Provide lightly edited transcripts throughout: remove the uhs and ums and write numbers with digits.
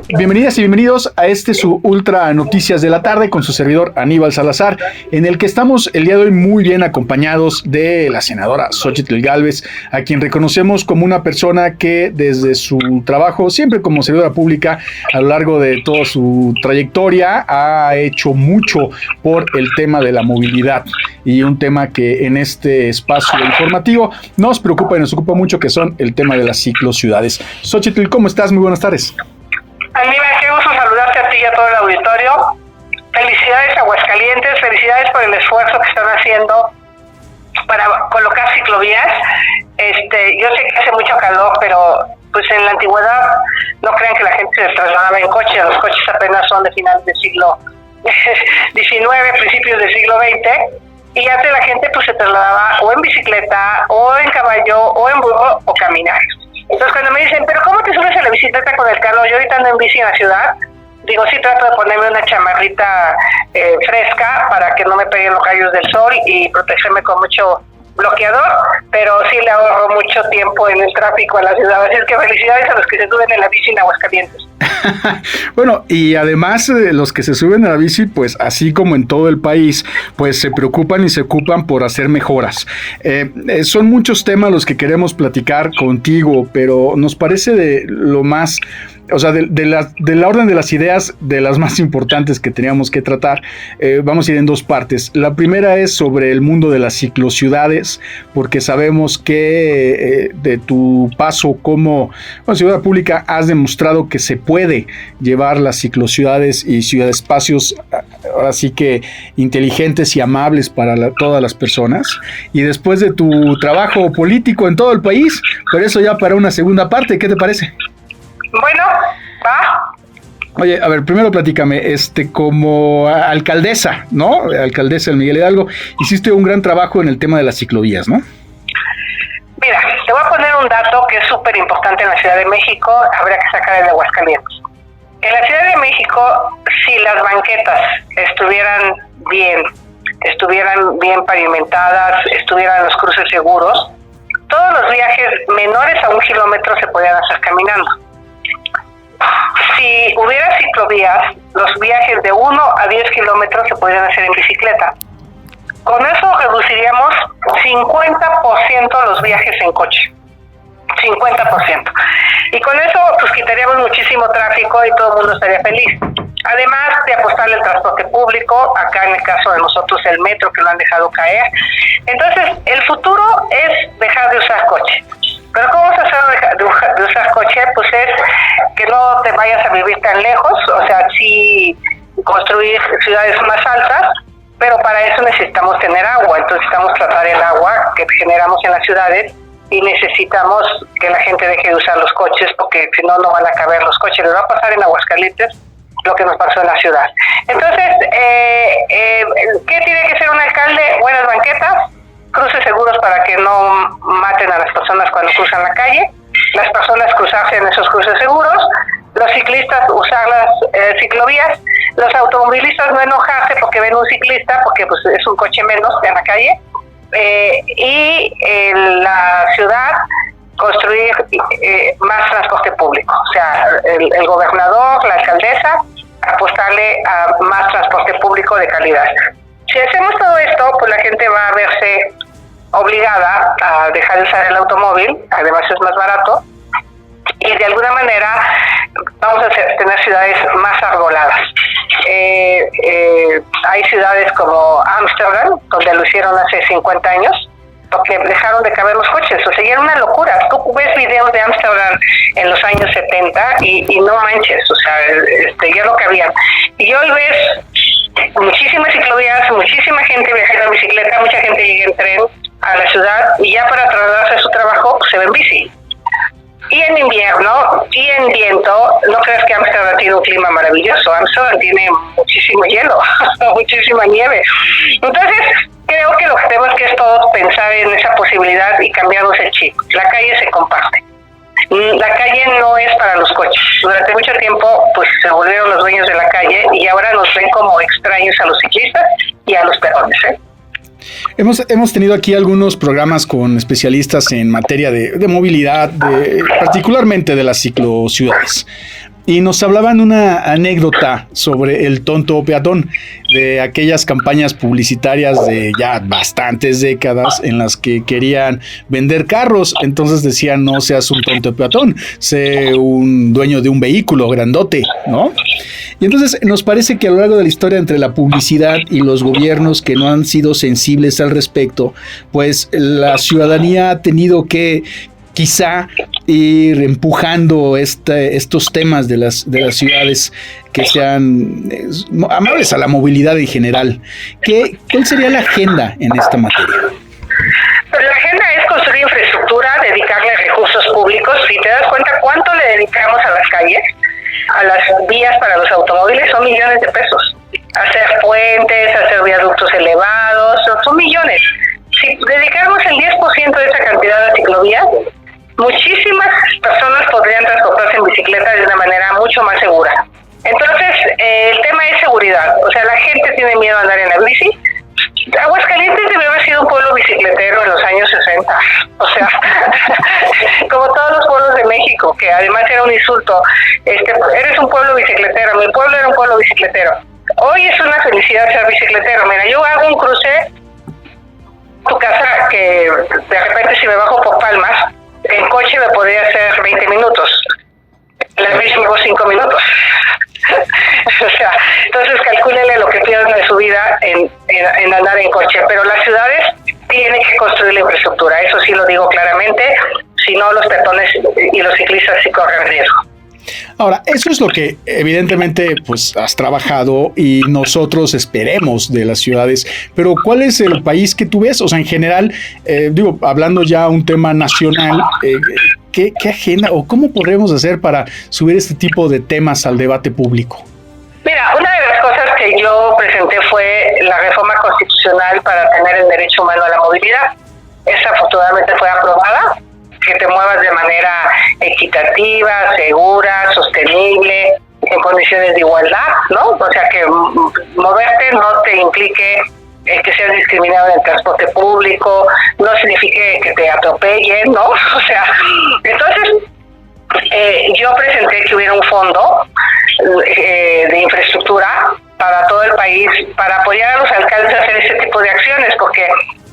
Bienvenidas y bienvenidos a su Ultra Noticias de la Tarde con su servidor Aníbal Salazar, en el que estamos el día de hoy muy bien acompañados de la senadora Xóchitl Gálvez, a quien reconocemos como una persona que desde su trabajo, siempre como servidora pública, a lo largo de toda su trayectoria, ha hecho mucho por el tema de la movilidad, y un tema que en este espacio informativo nos preocupa y nos ocupa mucho, que son el tema de las ciclociudades. Xóchitl, ¿cómo estás? Muy buenas tardes. Aníbal, qué gusto saludarte a ti y a todo el auditorio. Felicidades a Aguascalientes, felicidades por el esfuerzo que están haciendo para colocar ciclovías. Yo sé que hace mucho calor, pero pues en la antigüedad no crean que la gente se trasladaba en coche. Los coches apenas son de finales del siglo XIX, principios del siglo XX, y antes la gente pues se trasladaba o en bicicleta, o en caballo, o en burro, o caminar. Entonces cuando me dicen, ¿pero cómo te subes a la bicicleta con el calor? Yo ahorita ando en bici en la ciudad, digo, sí trato de ponerme una chamarrita fresca para que no me peguen los rayos del sol y protegerme con mucho bloqueador, pero sí le ahorro mucho tiempo en el tráfico a la ciudad. Así es que felicidades a los que se suben en la bici en Aguascalientes. Bueno, y además de los que se suben a la bici, pues así como en todo el país, pues se preocupan y se ocupan por hacer mejoras. Son muchos temas los que queremos platicar contigo, pero nos parece de lo más... O sea, de la orden de las ideas, de las más importantes que teníamos que tratar, vamos a ir en dos partes. La primera es sobre el mundo de las ciclociudades, porque sabemos que de tu paso como ciudadana pública has demostrado que se puede llevar las ciclociudades y ciudadespacios, ahora sí que inteligentes y amables para todas las personas. Y después de tu trabajo político en todo el país, pero eso ya para una segunda parte, ¿qué te parece? Bueno, va. Oye, a ver, primero platícame, como alcaldesa, ¿no? Alcaldesa del Miguel Hidalgo, hiciste un gran trabajo en el tema de las ciclovías, ¿no? Mira, te voy a poner un dato que es súper importante en la Ciudad de México, habría que sacar el de Aguascalientes. En la Ciudad de México, si las banquetas estuvieran bien pavimentadas, estuvieran los cruces seguros, todos los viajes menores a 1 kilómetro se podían hacer caminando. Si hubiera ciclovías, los viajes de 1 a 10 kilómetros se podrían hacer en bicicleta. Con eso reduciríamos 50% los viajes en coche. 50%. Y con eso pues quitaríamos muchísimo tráfico y todo el mundo estaría feliz. Además de apostarle al transporte público, acá en el caso de nosotros el metro, que lo han dejado caer. Entonces, el futuro es dejar de usar coche. Pero ¿cómo se hace de usar coche? Pues es que no te vayas a vivir tan lejos, o sea, sí construir ciudades más altas, pero para eso necesitamos tener agua. Entonces necesitamos tratar el agua que generamos en las ciudades y necesitamos que la gente deje de usar los coches, porque si no, no van a caber los coches. Les va a pasar en Aguascalientes lo que nos pasó en la ciudad. Entonces, ¿qué tiene que ser un alcalde? Buenas banquetas, cruces seguros para que no maten a las personas cuando cruzan la calle, las personas cruzarse en esos cruces seguros, los ciclistas usar las ciclovías, los automovilistas no enojarse porque ven un ciclista, porque pues es un coche menos en la calle, y en la ciudad construir más transporte público. O sea, el gobernador, la alcaldesa, apostarle a más transporte público de calidad. Si hacemos todo esto, pues la gente va a verse obligada a dejar de usar el automóvil, además es más barato, y de alguna manera vamos a tener ciudades más arboladas. Hay ciudades como Ámsterdam, donde lo hicieron hace 50 años, porque dejaron de caber los coches. O sea, ya era una locura. Tú ves videos de Ámsterdam en los años 70 y no manches, o sea, ya no cabían. Y hoy ves muchísimas ciclovías, muchísima gente viajando en bicicleta, mucha gente llega en tren a la ciudad y ya para trasladarse a su trabajo se ve en bici. Y en invierno y en viento, no creas que Ámsterdam tiene un clima maravilloso. Ámsterdam tiene muchísimo hielo, muchísima nieve. Entonces, creo que lo que tenemos que es todos pensar en esa posibilidad y cambiarnos el chip. La calle se comparte. La calle no es para los coches. Durante mucho tiempo pues se volvieron los dueños de la calle y ahora nos ven como extraños a los ciclistas y a los peatones, ¿eh? Hemos tenido aquí algunos programas con especialistas en materia de movilidad, particularmente de las ciclociudades. y nos hablaban una anécdota sobre el tonto peatón, de aquellas campañas publicitarias de ya bastantes décadas en las que querían vender carros. Entonces decían: no seas un tonto peatón, sé un dueño de un vehículo grandote, ¿no? Y entonces nos parece que a lo largo de la historia, entre la publicidad y los gobiernos que no han sido sensibles al respecto, pues la ciudadanía ha tenido que quizá ir empujando estos temas de las ciudades que sean amables a la movilidad en general. ¿Cuál sería la agenda en esta materia? Pues la agenda es construir infraestructura, dedicarle recursos públicos. Si te das cuenta cuánto le dedicamos a las calles, a las vías para los automóviles, son millones de pesos. Hacer puentes, hacer viaductos elevados, son millones. Si dedicáramos el 10% de esa cantidad a ciclovías, muchísimas personas podrían transportarse en bicicleta de una manera mucho más segura. Entonces, el tema es seguridad. O sea, la gente tiene miedo a andar en la bici. Aguascalientes debe haber sido un pueblo bicicletero en los años 60. O sea, como todos los pueblos de México, que además era un insulto. Eres un pueblo bicicletero. Mi pueblo era un pueblo bicicletero. Hoy es una felicidad ser bicicletero. Mira, yo hago un cruce tu casa que de repente, si me bajo por Palmas, en coche me podría hacer 20 minutos. En la bici me hago 5 minutos. O sea, entonces calcúlele lo que pierden de su vida en andar en coche. Pero las ciudades tienen que construir la infraestructura. Eso sí lo digo claramente. Si no, los peatones y los ciclistas sí corren riesgo. Ahora, eso es lo que evidentemente pues has trabajado y nosotros esperemos de las ciudades, pero ¿cuál es el país que tú ves? O sea, en general, hablando ya un tema nacional, ¿qué agenda o cómo podremos hacer para subir este tipo de temas al debate público? Mira, una de las cosas que yo presenté fue la reforma constitucional para tener el derecho humano a la movilidad. Esa afortunadamente fue aprobada. Que te muevas de manera equitativa, segura, sostenible, en condiciones de igualdad, ¿no? O sea, que moverte no te implique que seas discriminado en el transporte público, no signifique que te atropellen, ¿no? O sea, entonces yo presenté que hubiera un fondo de infraestructura para todo el país, para apoyar a los alcaldes a hacer ese tipo de acciones, porque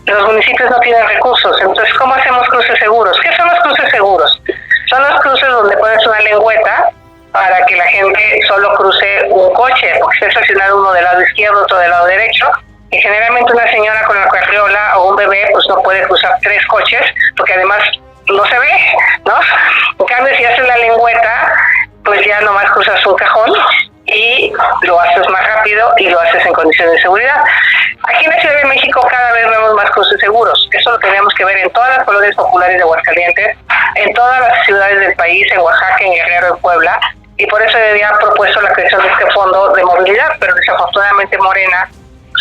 los municipios no tienen recursos. Entonces, ¿cómo hacemos cruces seguros? ¿Qué son los cruces seguros? Son los cruces donde pones una lengüeta para que la gente solo cruce un coche, porque está estacionado uno del lado izquierdo, otro del lado derecho, y generalmente una señora con la carriola o un bebé pues no puede cruzar 3 coches, porque además no se ve, ¿no? En cambio, si haces la lengüeta, pues ya nomás cruzas un cajón y lo haces más rápido y lo haces en condiciones de seguridad. Aquí en la Ciudad de México cada vez vemos más cruces seguros. Eso lo tenemos que ver en todas las colonias populares de Aguascalientes, en todas las ciudades del país, en Oaxaca, en Guerrero, en Puebla, y por eso había propuesto la creación de este fondo de movilidad, pero desafortunadamente Morena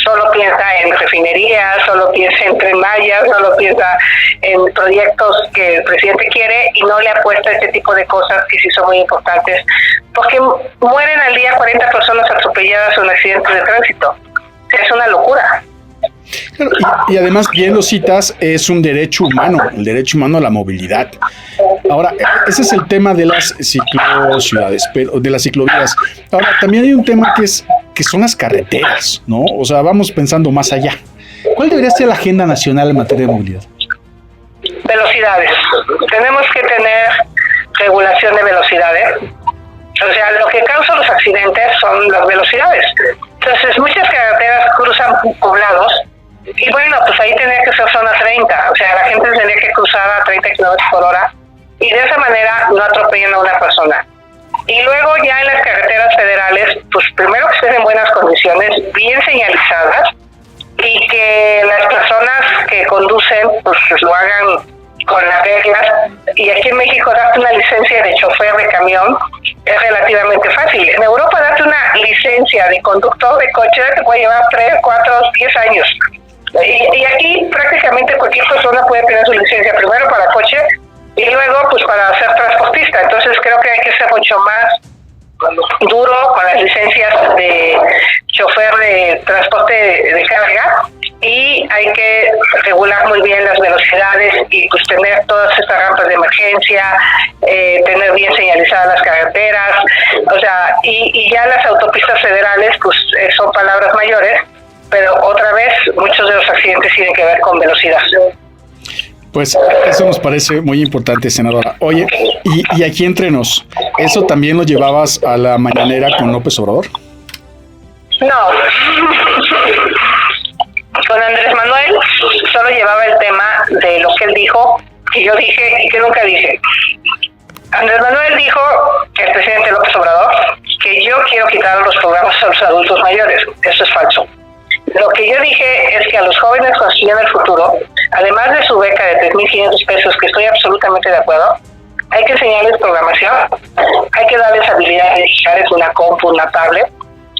solo piensa en refinerías, solo piensa en Tren Maya, solo piensa en proyectos que el presidente quiere y no le apuesta a este tipo de cosas que sí son muy importantes, porque mueren al día 40 personas atropelladas en accidentes de tránsito. Es una locura. Claro, y además, bien lo citas, es un derecho humano, el derecho humano a la movilidad. Ahora, ese es el tema de las ciclociudades, pero de las ciclovías. Ahora, también hay un tema que son las carreteras, ¿no? O sea, vamos pensando más allá. ¿Cuál debería ser la agenda nacional en materia de movilidad? Velocidades. Tenemos que tener regulación de velocidades. O sea, lo que causa los accidentes son las velocidades. Entonces, muchas carreteras cruzan poblados y bueno, pues ahí tendría que ser zona 30. O sea, la gente tendría que cruzar a 30 kilómetros por hora y de esa manera no atropellan a una persona. Y luego ya en las carreteras federales, pues primero que estén en buenas condiciones, bien señalizadas y que las personas que conducen pues lo hagan con las reglas. Y aquí en México darte una licencia de chofer de camión es relativamente fácil. En Europa darte una licencia de conductor de coche te puede llevar 3, 4, 10 años. Y aquí prácticamente cualquier persona puede tener su licencia primero para coche y luego pues para ser transportista. Entonces creo que hay que ser mucho más duro con las licencias de chofer de transporte de carga y hay que regular muy bien las velocidades y pues tener todas estas rampas de emergencia, tener bien señalizadas las carreteras. y ya las autopistas federales, pues son palabras mayores, pero otra vez muchos de los accidentes tienen que ver con velocidad. Pues eso nos parece muy importante, senadora. Oye, y aquí entre nos, ¿eso también lo llevabas a la mañanera con López Obrador? No. Con Andrés Manuel solo llevaba el tema de lo que él dijo, que yo dije y que nunca dije. Andrés Manuel dijo, el presidente López Obrador, que yo quiero quitar los programas a los adultos mayores. Eso es falso. Lo que yo dije es que a los jóvenes construyendo el futuro, además de su beca de 3.500 pesos, que estoy absolutamente de acuerdo, hay que enseñarles programación, hay que darles habilidades digitales, una compu, una tablet,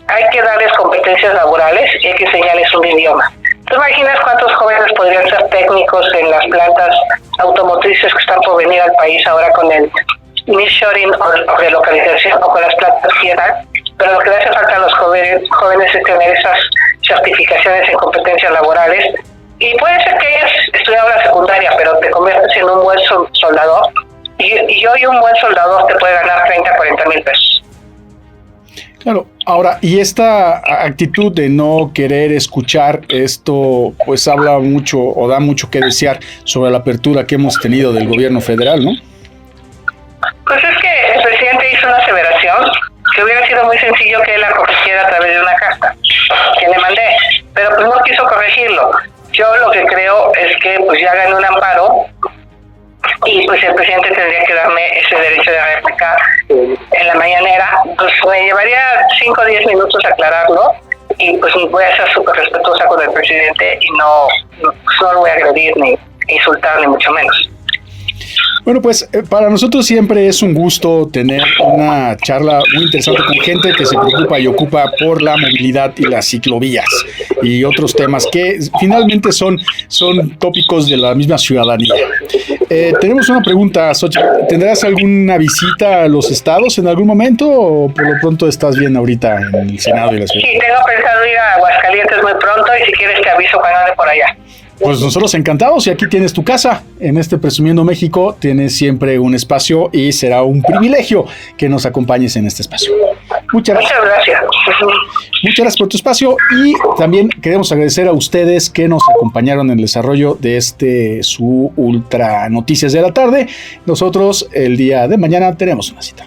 hay que darles competencias laborales y hay que enseñarles un idioma. ¿Te imaginas cuántos jóvenes podrían ser técnicos en las plantas automotrices que están por venir al país ahora con el nearshoring o relocalización o con las plantas tierra? Pero lo que le hace falta a los jóvenes es tener esas certificaciones en competencias laborales. Y puede ser que hayas estudiado la secundaria, pero te conviertes en un buen soldador. Y hoy un buen soldador te puede ganar 30, 40 mil pesos. Claro, ahora, y esta actitud de no querer escuchar esto, pues habla mucho o da mucho que desear sobre la apertura que hemos tenido del gobierno federal, ¿no? Pues es que el presidente hizo una aseveración que hubiera sido muy sencillo que él la corrigiera a través de una carta que le mandé, pero pues no quiso corregirlo. Yo lo que creo es que pues ya ganó un amparo y pues el presidente tendría que darme ese derecho de réplica en la mañanera. Pues me llevaría 5 o 10 minutos aclararlo y pues voy a ser súper respetuosa con el presidente y no lo voy a agredir ni insultar ni mucho menos. Bueno, pues para nosotros siempre es un gusto tener una charla muy interesante con gente que se preocupa y ocupa por la movilidad y las ciclovías y otros temas que finalmente son tópicos de la misma ciudadanía. Tenemos una pregunta, Xochitl. ¿Tendrás alguna visita a los estados en algún momento o por lo pronto estás bien ahorita en el Senado y la ciudad? Sí, tengo pensado ir a Aguascalientes muy pronto y si quieres te aviso cuando ande por allá. Pues nosotros encantados, y aquí tienes tu casa. En este Presumiendo México tienes siempre un espacio y será un privilegio que nos acompañes en este espacio. Muchas gracias. Muchas gracias por tu espacio y también queremos agradecer a ustedes que nos acompañaron en el desarrollo de su Ultra Noticias de la Tarde. Nosotros el día de mañana tenemos una cita.